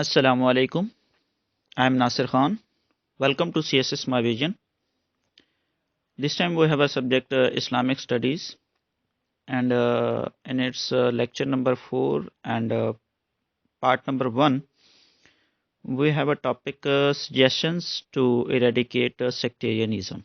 Assalamu alaikum. I am Nasir Khan. Welcome to CSS My Vision. This time we have a subject Islamic Studies, and in its lecture number 4 and part number 1, we have a topic suggestions to eradicate sectarianism.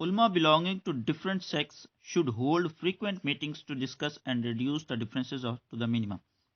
belonging to different sects should hold frequent meetings to discuss and reduce the differences to the minimum.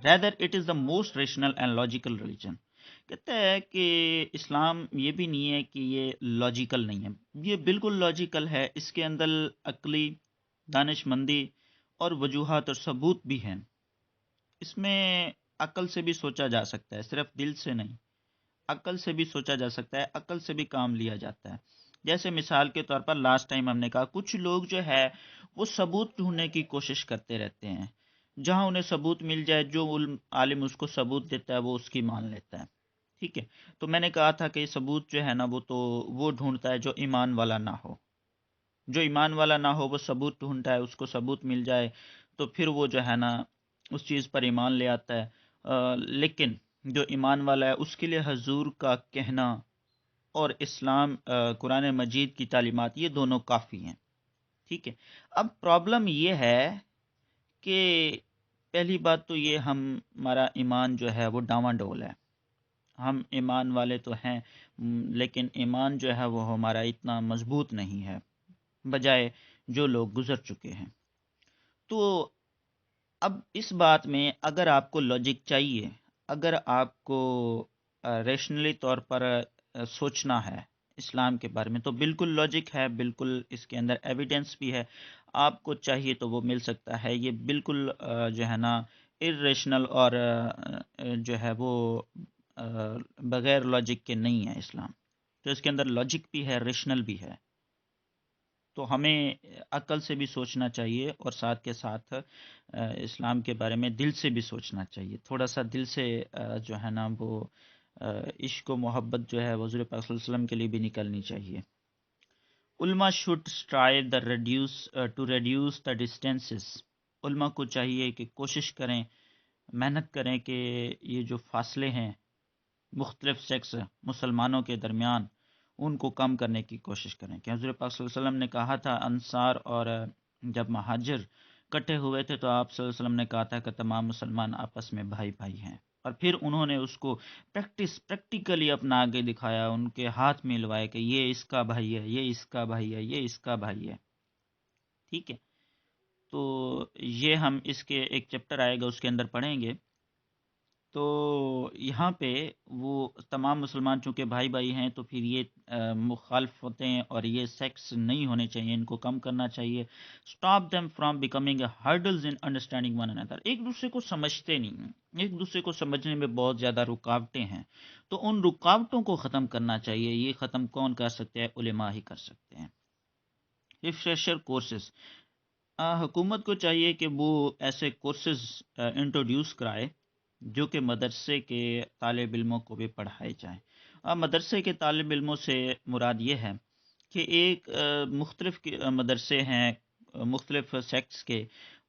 rather it is the most rational and logical religion. کہتا ہے کہ اسلام یہ بھی نہیں ہے کہ یہ logical نہیں ہے، یہ بالکل لاجیکل ہے، اس کے اندر عقلی دانش مندی اور وجوہات اور ثبوت بھی ہیں، اس میں عقل سے بھی سوچا جا سکتا ہے، صرف دل سے نہیں، عقل سے بھی سوچا جا سکتا ہے، عقل سے بھی کام لیا جاتا ہے۔ جیسے مثال کے طور پر لاسٹ ٹائم ہم نے کہا کچھ لوگ جو ہے وہ ثبوت ڈھونڈنے کی کوشش کرتے رہتے ہیں، جہاں انہیں ثبوت مل جائے، جو عالم اس کو ثبوت دیتا ہے وہ اس کی مان لیتا ہے، ٹھیک ہے۔ تو میں نے کہا تھا کہ ثبوت جو ہے نا وہ ڈھونڈتا ہے جو ایمان والا نہ ہو، جو ایمان والا نہ ہو وہ ثبوت ڈھونڈتا ہے، اس کو ثبوت مل جائے تو پھر وہ جو ہے نا اس چیز پر ایمان لے آتا ہے، لیکن جو ایمان والا ہے اس کے لیے حضور کا کہنا اور اسلام قرآن مجید کی تعلیمات یہ دونوں کافی ہیں، ٹھیک ہے۔ اب پرابلم یہ ہے کہ پہلی بات تو یہ ہمارا ایمان جو ہے وہ ڈاواں ڈول ہے، ہم ایمان والے تو ہیں لیکن ایمان جو ہے وہ ہمارا اتنا مضبوط نہیں ہے بجائے جو لوگ گزر چکے ہیں۔ تو اب اس بات میں اگر آپ کو لاجک چاہیے، اگر آپ کو ریشنلی طور پر سوچنا ہے اسلام کے بارے میں، تو بالکل لاجک ہے، بالکل اس کے اندر ایویڈنس بھی ہے، آپ کو چاہیے تو وہ مل سکتا ہے، یہ بالکل جو ہے نا ارریشنل اور جو ہے وہ بغیر لاجک کے نہیں ہے اسلام، تو اس کے اندر لاجک بھی ہے، ریشنل بھی ہے، تو ہمیں عقل سے بھی سوچنا چاہیے اور ساتھ کے ساتھ اسلام کے بارے میں دل سے بھی سوچنا چاہیے، تھوڑا سا دل سے جو ہے نا وہ عشق و محبت جو ہے حضور پاک صلی اللہ علیہ وسلم کے لیے بھی نکلنی چاہیے۔ علماء should strive to reduce the distances، علماء کو چاہیے کہ کوشش کریں، محنت کریں کہ یہ جو فاصلے ہیں مختلف سیکس مسلمانوں کے درمیان ان کو کم کرنے کی کوشش کریں، کہ حضور پاک صلی اللہ علیہ وسلم نے کہا تھا انصار اور جب مہاجر کٹھے ہوئے تھے تو آپ صلی اللہ علیہ وسلم نے کہا تھا کہ تمام مسلمان آپس میں بھائی بھائی ہیں، اور پھر انہوں نے اس کو پریکٹیکلی اپنا آگے دکھایا، ان کے ہاتھ ملوائے کہ یہ اس کا بھائی ہے، یہ اس کا بھائی ہے، یہ اس کا بھائی ہے، ٹھیک ہے۔ تو یہ ہم اس کے ایک چیپٹر آئے گا اس کے اندر پڑھیں گے، تو یہاں پہ وہ تمام مسلمان چونکہ بھائی بھائی ہیں تو پھر یہ مخالفتیں اور یہ سیکس نہیں ہونے چاہیے، ان کو کم کرنا چاہیے۔ Stop them from becoming hurdles in understanding one اندر، ایک دوسرے کو سمجھتے نہیں ہیں، ایک دوسرے کو سمجھنے میں بہت زیادہ رکاوٹیں ہیں، تو ان رکاوٹوں کو ختم کرنا چاہیے، یہ ختم کون کر سکتے ہیں؟ علماء ہی کر سکتے ہیں۔ ریفریشر کورسز، حکومت کو چاہیے کہ وہ ایسے کورسز انٹروڈیوس کرائے جو کہ مدرسے کے طالب علموں کو بھی پڑھائے جائیں۔ مدرسے کے طالب علموں سے مراد یہ ہے کہ ایک مختلف مدرسے ہیں مختلف سیکٹس کے،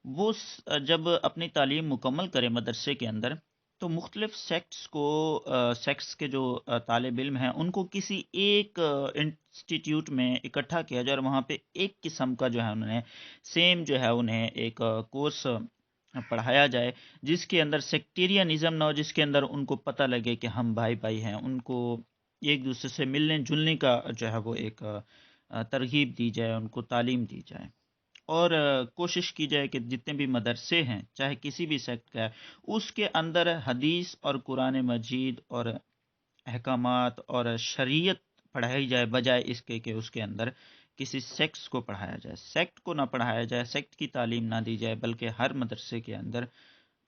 وہ جب اپنی تعلیم مکمل کرے مدرسے کے اندر تو مختلف سیکٹس کے جو طالب علم ہیں ان کو کسی ایک انسٹیٹیوٹ میں اکٹھا کیا جائے اور وہاں پہ ایک قسم کا جو ہے انہیں ایک کورس پڑھایا جائے جس کے اندر سیکٹیرینزم نہ ہو، جس کے اندر ان کو پتہ لگے کہ ہم بھائی بھائی ہیں، ان کو ایک دوسرے سے ملنے جلنے کا جو ہے وہ ایک ترغیب دی جائے، ان کو تعلیم دی جائے، اور کوشش کی جائے کہ جتنے بھی مدرسے ہیں چاہے کسی بھی سیکٹ کا ہے اس کے اندر حدیث اور قرآن مجید اور احکامات اور شریعت پڑھائی جائے، بجائے اس کے کہ اس کے اندر کسی سیکٹس کو پڑھایا جائے، سیکٹ کو نہ پڑھایا جائے، سیکٹ کی تعلیم نہ دی جائے، بلکہ ہر مدرسے کے اندر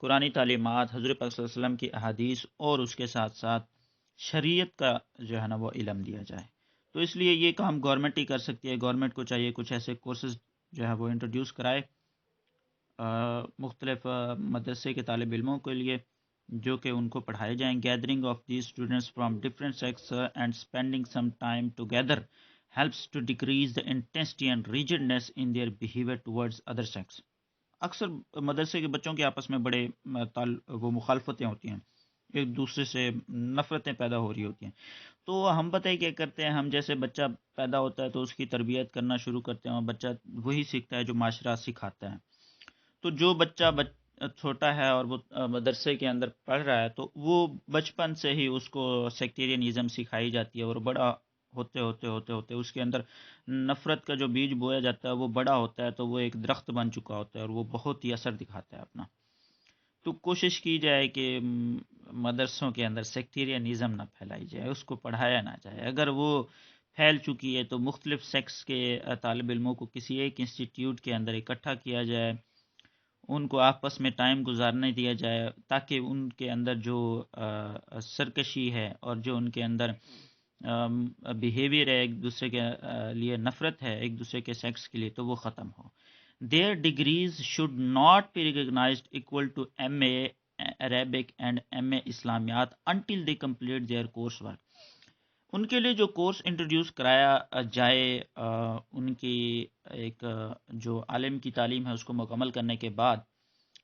قرآنی تعلیمات، حضور پاک صلی اللہ علیہ وسلم کی احادیث اور اس کے ساتھ ساتھ شریعت کا جو ہے نا وہ علم دیا جائے۔ تو اس لیے یہ کام گورنمنٹ ہی کر سکتی ہے، گورنمنٹ کو چاہیے کچھ ایسے کورسز جو ہے وہ انٹروڈیوس کرائے مختلف مدرسے کے طالب علموں کے لیے جو کہ ان کو پڑھائے جائیں۔ Gathering of these students from different sects and spending some time together helps to decrease the intensity and rigidness in their behaviour towards other sects. اکثر مدرسے کے بچوں کے آپس میں بڑے وہ مخالفتیں ہوتی ہیں، ایک دوسرے سے نفرتیں پیدا ہو رہی ہوتی ہیں، تو ہم پتہ ہی کیا کرتے ہیں، ہم جیسے بچہ پیدا ہوتا ہے تو اس کی تربیت کرنا شروع کرتے ہیں اور بچہ وہی سیکھتا ہے جو معاشرہ سکھاتا ہے، تو جو بچہ چھوٹا ہے اور وہ مدرسے کے اندر پڑھ رہا ہے تو وہ بچپن سے ہی اس کو سیکٹیرینزم سکھائی جاتی ہے، اور بڑا ہوتے اس کے اندر نفرت کا جو بیج بویا جاتا ہے وہ بڑا ہوتا ہے تو وہ ایک درخت بن چکا ہوتا ہے اور وہ بہت ہی اثر دکھاتا ہے اپنا۔ تو کوشش کی جائے کہ مدرسوں کے اندر سیکٹیرینزم نہ پھیلائی جائے، اس کو پڑھایا نہ جائے۔ اگر وہ پھیل چکی ہے تو مختلف سیکس کے طالب علموں کو کسی ایک انسٹیٹیوٹ کے اندر اکٹھا کیا جائے، ان کو آپس میں ٹائم گزارنے دیا جائے، تاکہ ان کے اندر جو سرکشی ہے اور جو ان کے اندر بیہیویئر ہے، ایک دوسرے کے لیے نفرت ہے ایک دوسرے کے سیکس کے لیے، تو وہ ختم ہو۔ Their degrees should not be recognized equal to MA Arabic and MA اسلامیات until they complete their coursework۔ ان کے لیے جو کورس انٹروڈیوس کرایا جائے، ان کی ایک جو عالم کی تعلیم ہے اس کو مکمل کرنے کے بعد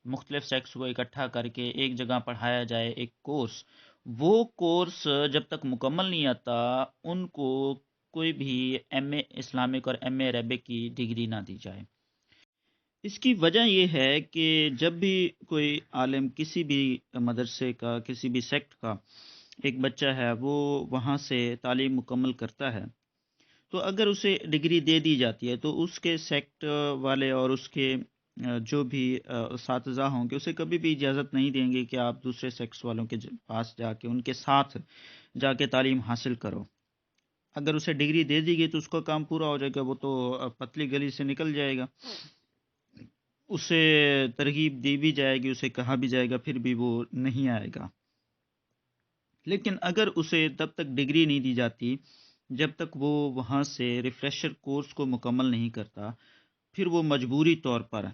مختلف سیکس کو اکٹھا کر کے ایک جگہ پڑھایا جائے ایک کورس، وہ کورس جب تک مکمل نہیں آتا ان کو کوئی بھی ایم اے اسلامک اور ایم اے عربک کی ڈگری نہ دی جائے۔ اس کی وجہ یہ ہے کہ جب بھی کوئی عالم کسی بھی مدرسے کا، کسی بھی سیکٹ کا ایک بچہ ہے، وہ وہاں سے تعلیم مکمل کرتا ہے، تو اگر اسے ڈگری دے دی جاتی ہے تو اس کے سیکٹ والے اور اس کے جو بھی اساتذہ ہوں گے اسے کبھی بھی اجازت نہیں دیں گے کہ آپ دوسرے سیکس والوں کے پاس جا کے ان کے ساتھ جا کے تعلیم حاصل کرو۔ اگر اسے ڈگری دے دی گئی تو اس کا کام پورا ہو جائے گا، وہ تو پتلی گلی سے نکل جائے گا، اسے ترغیب دی بھی جائے گی، اسے کہا بھی جائے گا، پھر بھی وہ نہیں آئے گا۔ لیکن اگر اسے تب تک ڈگری نہیں دی جاتی جب تک وہ وہاں سے ریفریشر کورس کو مکمل نہیں کرتا، پھر وہ مجبوری طور پر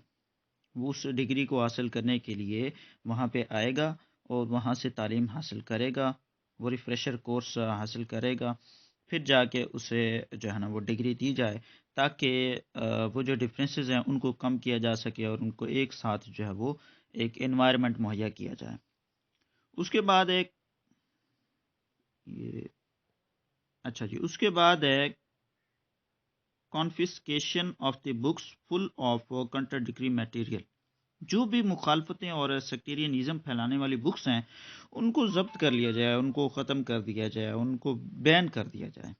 وہ اس ڈگری کو حاصل کرنے کے لیے وہاں پہ آئے گا اور وہاں سے تعلیم حاصل کرے گا، وہ ریفریشر کورس حاصل کرے گا، پھر جا کے اسے جو ہے نا وہ ڈگری دی جائے، تاکہ وہ جو ڈفرینسز ہیں ان کو کم کیا جا سکے اور ان کو ایک ساتھ جو ہے وہ ایک انوائرمنٹ مہیا کیا جائے۔ اس کے بعد اس کے بعد ہے confiscation of the books full of contradictory material. جو بھی مخالفتیں اور سیکٹیرینزم پھیلانے والی بکس ہیں ان کو ضبط کر لیا جائے، ان کو ختم کر دیا جائے، ان کو بین کر دیا جائے،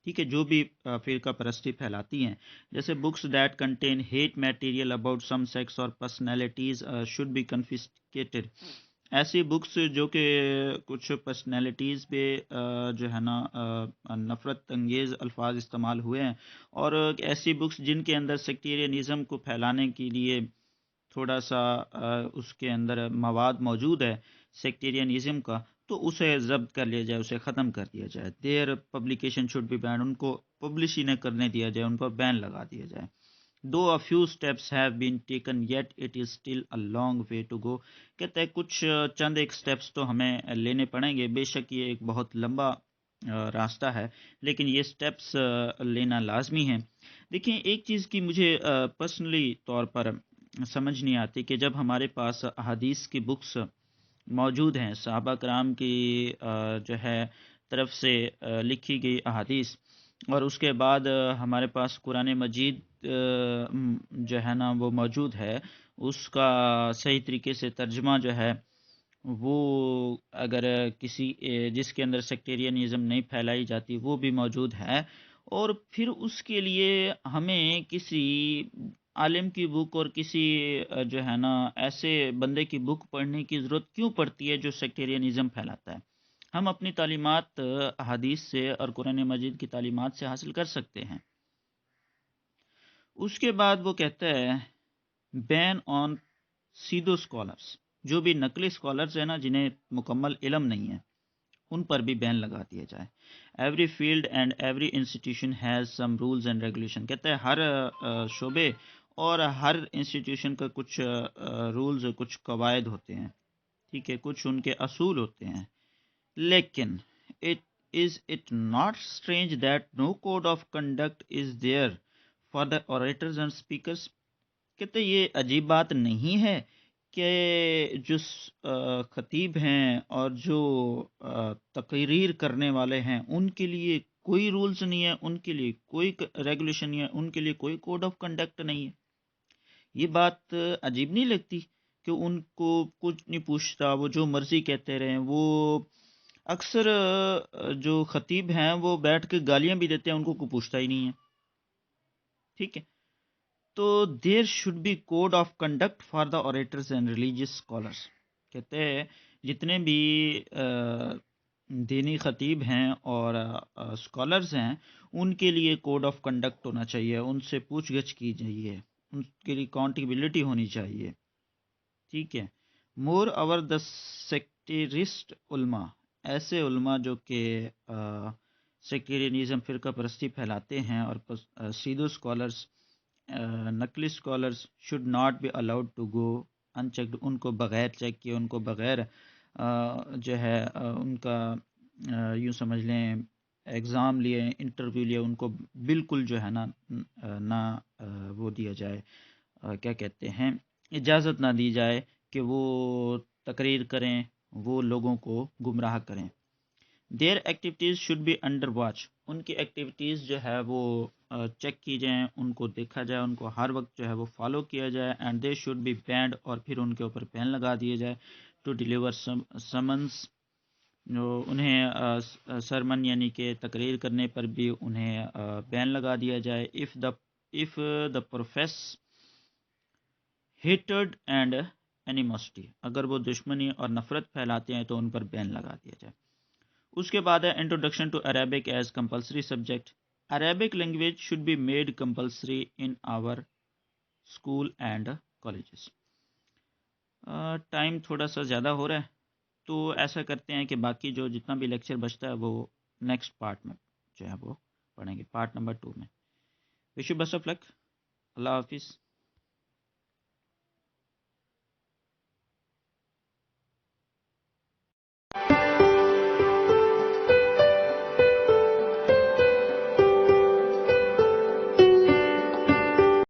ٹھیک ہے؟ جو بھی فرقہ پرستی پھیلاتی ہیں، جیسے books that contain hate material about some sects اور پرسنالٹیز شوڈ بی کنفسکیٹڈ۔ ایسی بکس جو کہ کچھ پرسنالٹیز پہ جو ہے نا نفرت انگیز الفاظ استعمال ہوئے ہیں، اور ایسی بکس جن کے اندر سیکٹیرینزم کو پھیلانے کے لیے تھوڑا سا اس کے اندر مواد موجود ہے سیکٹیرینزم کا، تو اسے ضبط کر لیا جائے، اسے ختم کر دیا جائے۔ دیر پبلیکیشن شوڈ بی بینڈ، ان کو پبلش ہی نہ کرنے دیا جائے، ان پر بین لگا دیا جائے۔ دو a few steps have been taken yet it is still a long way to go۔ کہتے ہیں کچھ چند ایک سٹیپس تو ہمیں لینے پڑیں گے، بے شک یہ ایک بہت لمبا راستہ ہے، لیکن یہ سٹیپس لینا لازمی ہے۔ دیکھیں ایک چیز کی مجھے پرسنلی طور پر سمجھ نہیں آتی کہ جب ہمارے پاس احادیث کی بکس موجود ہیں، صحابہ کرام کی جو ہے طرف سے لکھی گئی احادیث، اور اس کے بعد ہمارے پاس قرآن مجید جو ہے نا وہ موجود ہے، اس کا صحیح طریقے سے ترجمہ جو ہے وہ اگر کسی جس کے اندر سیکٹیرینزم نہیں پھیلائی جاتی وہ بھی موجود ہے، اور پھر اس کے لیے ہمیں کسی عالم کی بک اور کسی جو ہے نا ایسے بندے کی بک پڑھنے کی ضرورت کیوں پڑتی ہے جو سیکٹیرینزم پھیلاتا ہے؟ ہم اپنی تعلیمات حدیث سے اور قرآن مجید کی تعلیمات سے حاصل کر سکتے ہیں۔ اس کے بعد وہ کہتا ہے بین آن سیدو اسکالرس، جو بھی نقلی اسکالرز ہیں نا جنہیں مکمل علم نہیں ہے ان پر بھی بین لگا دیا جائے۔ Every field and every institution has some rules and regulation, کہتا ہے ہر شعبے اور ہر انسٹیٹیوشن کا کچھ رولز، کچھ قواعد ہوتے ہیں، ٹھیک ہے، کچھ ان کے اصول ہوتے ہیں، لیکن it not strange that no code of conduct is there for the orators and speakers. کہتے یہ عجیب بات نہیں ہے کہ جو خطیب ہیں اور جو تقریر کرنے والے ہیں ان کے لیے کوئی رولز نہیں ہے، ان کے لیے کوئی ریگولیشن نہیں ہے، ان کے لیے کوئی کوڈ آف کنڈکٹ نہیں ہے۔ یہ بات عجیب نہیں لگتی کہ ان کو کچھ نہیں پوچھتا، وہ جو مرضی کہتے رہیں؟ وہ اکثر جو خطیب ہیں وہ بیٹھ کے گالیاں بھی دیتے ہیں، ان کو کوئی پوچھتا ہی نہیں ہے، ٹھیک ہے؟ تو there should be code of conduct for the orators and religious scholars. کہتے ہیں جتنے بھی دینی خطیب ہیں اور اسکالرز ہیں ان کے لیے کوڈ آف کنڈکٹ ہونا چاہیے، ان سے پوچھ گچھ کی جائیے، ان کے لیے اکاؤنٹیبلٹی ہونی چاہیے. ٹھیک ہے. مور اوور دا سیکٹریسٹ علماء، ایسے علماء جو کہ سیکٹیرینزم فرقہ پرستی پھیلاتے ہیں اور سیدو اسکالرس نقلی scholars should not be allowed to go unchecked, ان کو بغیر چیک کیے، ان کو بغیر جو ہے ان کا یوں سمجھ لیں ایگزام لیے، انٹرویو لیے، ان کو بالکل جو ہے نہ وہ دیا جائے، کیا کہتے ہیں، اجازت نہ دی جائے کہ وہ تقریر کریں، وہ لوگوں کو گمراہ کریں. Their activities should be under watch, ان کی ایکٹیویٹیز جو ہے وہ چیک کی جائیں، ان کو دیکھا جائے، ان کو ہر وقت جو ہے وہ فالو کیا جائے. And they should be banned, اور پھر ان کے اوپر بین لگا دیے جائے. ٹو ڈیلیور سمنس، جو انہیں سرمن یعنی کہ تقریر کرنے پر بھی انہیں بین لگا دیا جائے. اف دا پروفیس ہیٹڈ اینڈ اینیموسٹی، اگر وہ دشمنی اور نفرت پھیلاتے ہیں تو ان پر بین لگا دیا جائے. اس کے بعد ہے introduction to Arabic as compulsory subject. Arabic language should be made compulsory in our school and colleges. Time تھوڑا سا زیادہ ہو رہا ہے، تو ایسا کرتے ہیں کہ باقی جو جتنا بھی لیکچر بچتا ہے وہ نیکسٹ پارٹ میں جو ہے وہ پڑھیں گے، پارٹ نمبر 2 میں. وش یو بیسٹ آف لک. اللہ حافظ.